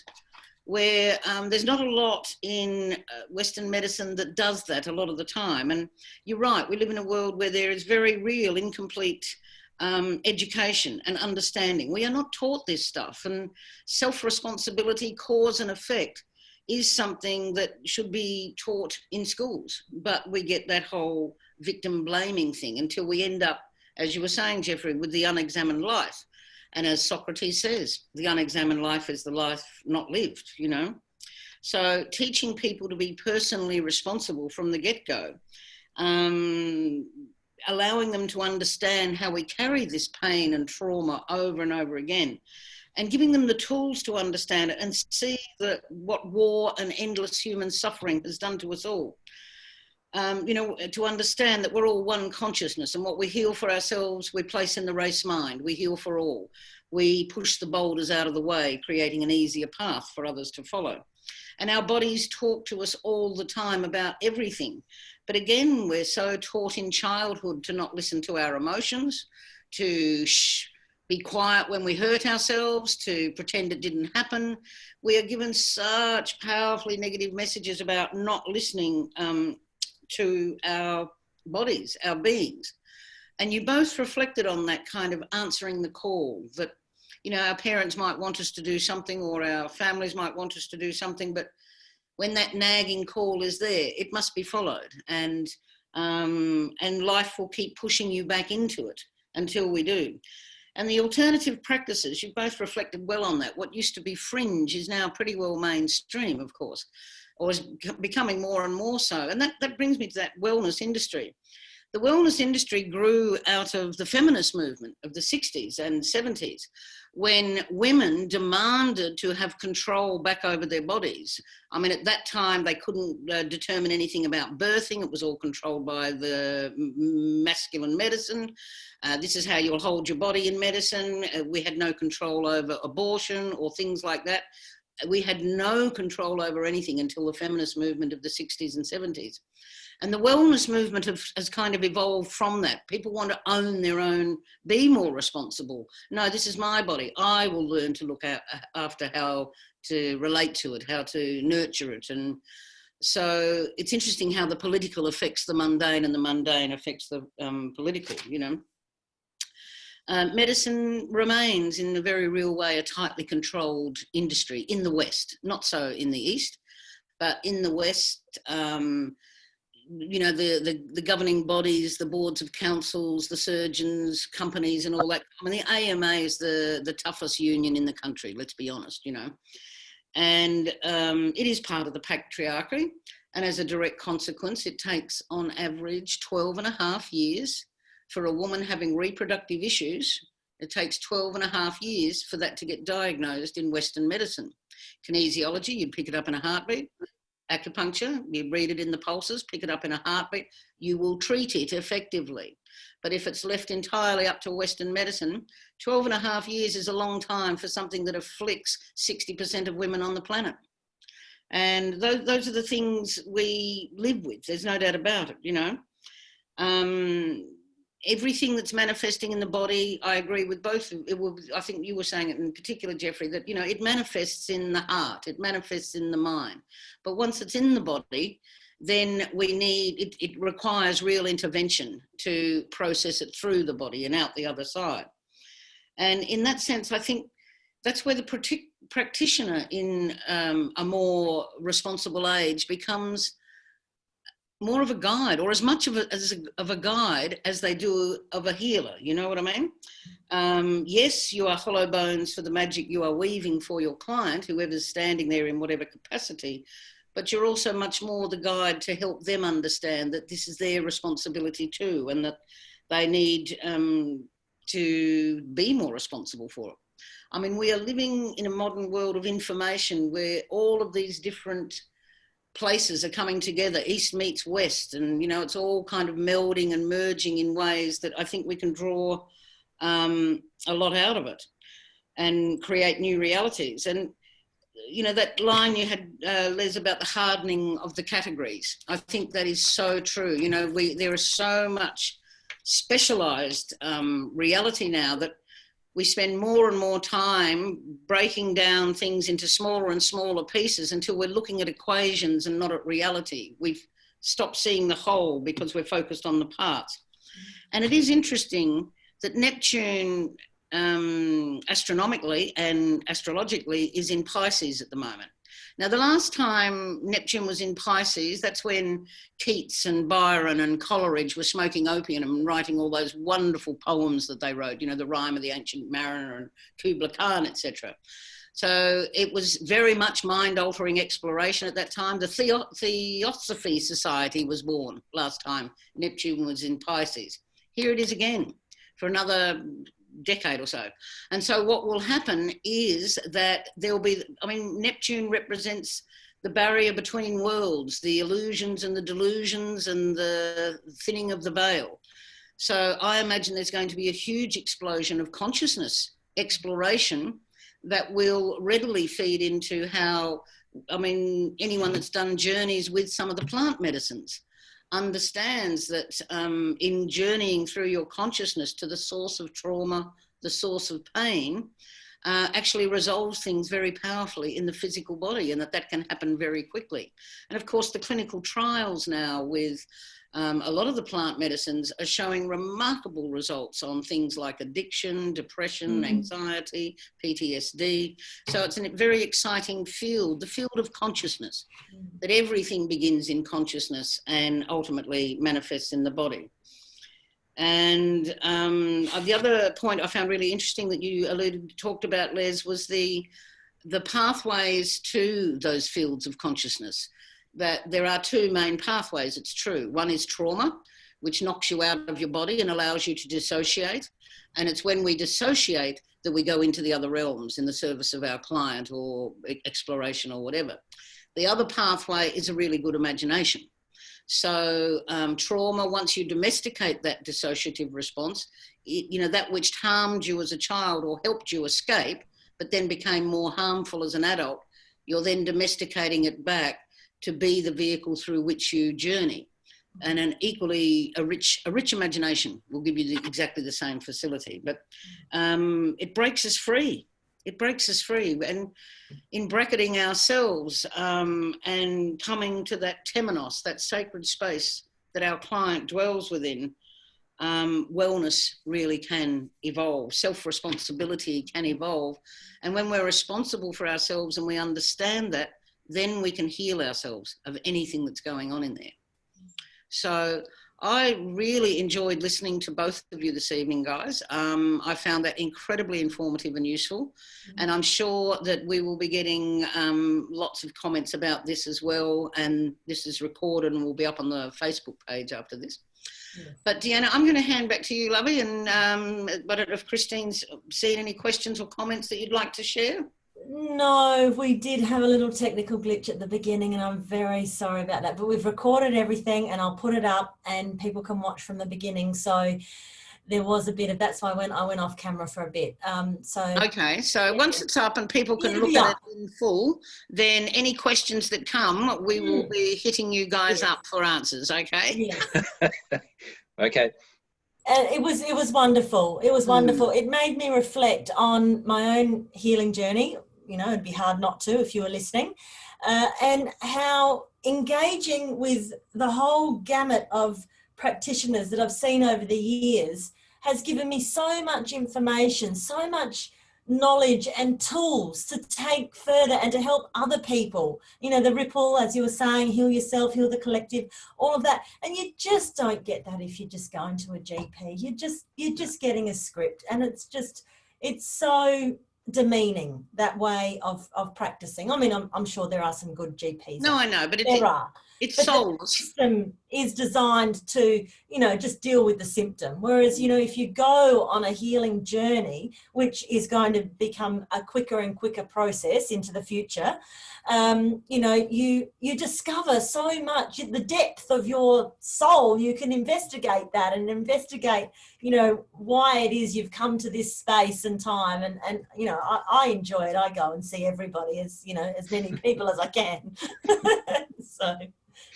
where there's not a lot in Western medicine that does that a lot of the time. And you're right, we live in a world where there is very real, incomplete education and understanding. We are not taught this stuff, and self-responsibility, cause and effect is something that should be taught in schools, but we get that whole victim blaming thing until we end up, as you were saying, Geoffrey, with the unexamined life. And as Socrates says, the unexamined life is the life not lived, you know. So teaching people to be personally responsible from the get-go, allowing them to understand how we carry this pain and trauma over and over again, and giving them the tools to understand it and see what war and endless human suffering has done to us all. You know, to understand that we're all one consciousness, and what we heal for ourselves, we place in the race mind. We heal for all. We push the boulders out of the way, creating an easier path for others to follow. And our bodies talk to us all the time about everything. But again, we're so taught in childhood to not listen to our emotions, to be quiet when we hurt ourselves, to pretend it didn't happen. We are given such powerfully negative messages about not listening to our bodies, our beings. And you both reflected on that kind of answering the call, that, you know, our parents might want us to do something, or our families might want us to do something, but when that nagging call is there, it must be followed. And life will keep pushing you back into it until we do. And the alternative practices, you both reflected well on that. What used to be fringe is now pretty well mainstream, of course, or is becoming more and more so. And that brings me to that wellness industry. The wellness industry grew out of the feminist movement of the 60s and 70s, when women demanded to have control back over their bodies. I mean, at that time, they couldn't determine anything about birthing. It was all controlled by the masculine medicine. This is how you'll hold your body in medicine. We had no control over abortion or things like that. We had no control over anything until the feminist movement of the 60s and 70s. And the wellness movement has kind of evolved from that. People want to own their own, be more responsible. No, this is my body. I will learn to look after how to relate to it, how to nurture it. And so it's interesting how the political affects the mundane and the mundane affects the political, you know. Medicine remains, in a very real way, a tightly controlled industry in the West, not so in the East, but in the West, you know, the governing bodies, the boards of councils, the surgeons, companies and all that. I mean, the AMA is the toughest union in the country, let's be honest, you know. And it is part of the patriarchy. And as a direct consequence, it takes on average 12 and a half years for a woman having reproductive issues. It takes 12 and a half years for that to get diagnosed in Western medicine. Kinesiology, you'd pick it up in a heartbeat. Acupuncture, you read it in the pulses, pick it up in a heartbeat, you will treat it effectively. But if it's left entirely up to Western medicine, 12 and a half years is a long time for something that afflicts 60% of women on the planet. And those are the things we live with. There's no doubt about it, you know. Everything that's manifesting in the body, I agree with both. I think you were saying it in particular, Geoffrey, that, you know, it manifests in the heart, it manifests in the mind. But once it's in the body, then it requires real intervention to process it through the body and out the other side. And in that sense, I think that's where the practitioner in a more responsible age becomes more of a guide, or as much of a guide as they do of a healer. You know what I mean? Yes, you are hollow bones for the magic you are weaving for your client, whoever's standing there in whatever capacity, but you're also much more the guide to help them understand that this is their responsibility too, and that they need to be more responsible for it. I mean, we are living in a modern world of information where all of these different places are coming together, East meets West, and, you know, it's all kind of melding and merging in ways that I think we can draw a lot out of it and create new realities. And, you know, that line you had, Les, about the hardening of the categories, I think that is so true. You know, there is so much specialised reality now that we spend more and more time breaking down things into smaller and smaller pieces until we're looking at equations and not at reality. We've stopped seeing the whole because we're focused on the parts. And it is interesting that Neptune, astronomically and astrologically, is in Pisces at the moment. Now, the last time Neptune was in Pisces, that's when Keats and Byron and Coleridge were smoking opium and writing all those wonderful poems that they wrote, you know, The Rime of the Ancient Mariner and Kubla Khan, etc. So it was very much mind-altering exploration at that time. The Theosophy Society was born last time Neptune was in Pisces. Here it is again for another decade or so. And so what will happen is that there'll be, I mean, Neptune represents the barrier between worlds, the illusions and the delusions and the thinning of the veil. So I imagine there's going to be a huge explosion of consciousness exploration that will readily feed into how, I mean, anyone that's done journeys with some of the plant medicines understands that in journeying through your consciousness to the source of trauma, the source of pain, actually resolves things very powerfully in the physical body, and that can happen very quickly. And of course, the clinical trials now with a lot of the plant medicines are showing remarkable results on things like addiction, depression, anxiety, PTSD. So it's a very exciting field, the field of consciousness, that everything begins in consciousness and ultimately manifests in the body. And the other point I found really interesting that you talked about, Les, was the pathways to those fields of consciousness. That there are two main pathways, it's true. One is trauma, which knocks you out of your body and allows you to dissociate. And it's when we dissociate that we go into the other realms in the service of our client or exploration or whatever. The other pathway is a really good imagination. So trauma, once you domesticate that dissociative response, you know, that which harmed you as a child or helped you escape, but then became more harmful as an adult, you're then domesticating it back to be the vehicle through which you journey. And a rich imagination will give you exactly the same facility. But it breaks us free. It breaks us free. And in bracketing ourselves and coming to that temenos, that sacred space that our client dwells within, wellness really can evolve. Self-responsibility can evolve. And when we're responsible for ourselves and we understand that, then we can heal ourselves of anything that's going on in there. So I really enjoyed listening to both of you this evening, guys. I found that incredibly informative and useful. And I'm sure that we will be getting lots of comments about this as well. And this is recorded and will be up on the Facebook page after this. Yes. But Deanna, I'm going to hand back to you, lovey. And but if Christine's seen any questions or comments that you'd like to share? No, we did have a little technical glitch at the beginning and I'm very sorry about that, but we've recorded everything and I'll put it up and people can watch from the beginning. So there was a bit of, that's why I went off camera for a bit. Okay, so once it's up and people can look at it in full, then any questions that come, we will be hitting you guys up for answers, okay? Yes. Okay. And it was wonderful. It was wonderful. It made me reflect on my own healing journey. You know, it'd be hard not to if you were listening. And how engaging with the whole gamut of practitioners that I've seen over the years has given me so much information, so much knowledge and tools to take further and to help other people. You know, the ripple, as you were saying, heal yourself, heal the collective, all of that. And you just don't get that if you're just going to a GP. You're just getting a script, and it's so demeaning, that way of practicing. I mean, I'm sure there are some good GPs. No, I know, but it's souls. The system is designed to, you know, just deal with the symptom. Whereas, you know, if you go on a healing journey, which is going to become a quicker and quicker process into the future, you know, you discover so much, the depth of your soul. You can investigate that and investigate, you know, why it is you've come to this space and time. And you know, I enjoy it. I go and see everybody, as, you know, as many people as I can. So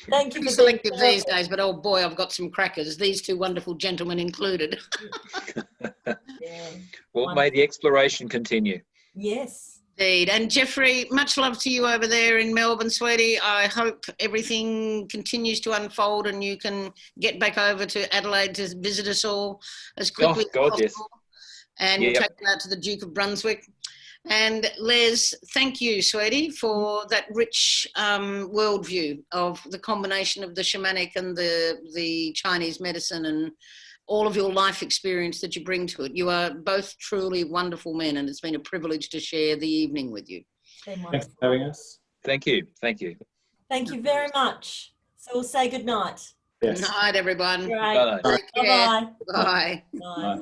thank you. Pretty selective these days, but oh boy, I've got some crackers. These two wonderful gentlemen included. Yeah. Well, may the exploration continue. Yes. Indeed. And Geoffrey, much love to you over there in Melbourne, sweetie. I hope everything continues to unfold and you can get back over to Adelaide to visit us all as quickly as possible. Yes. And take it out to the Duke of Brunswick. And Les, thank you, sweetie, for that rich worldview of the combination of the shamanic and the Chinese medicine and all of your life experience that you bring to it. You are both truly wonderful men, and it's been a privilege to share the evening with you. Thanks for having us. Thank you. Thank you. Thank you very much. So we'll say good night. Yes. Good night, everyone. Right. Bye. Take care. Bye-bye. Bye. Bye.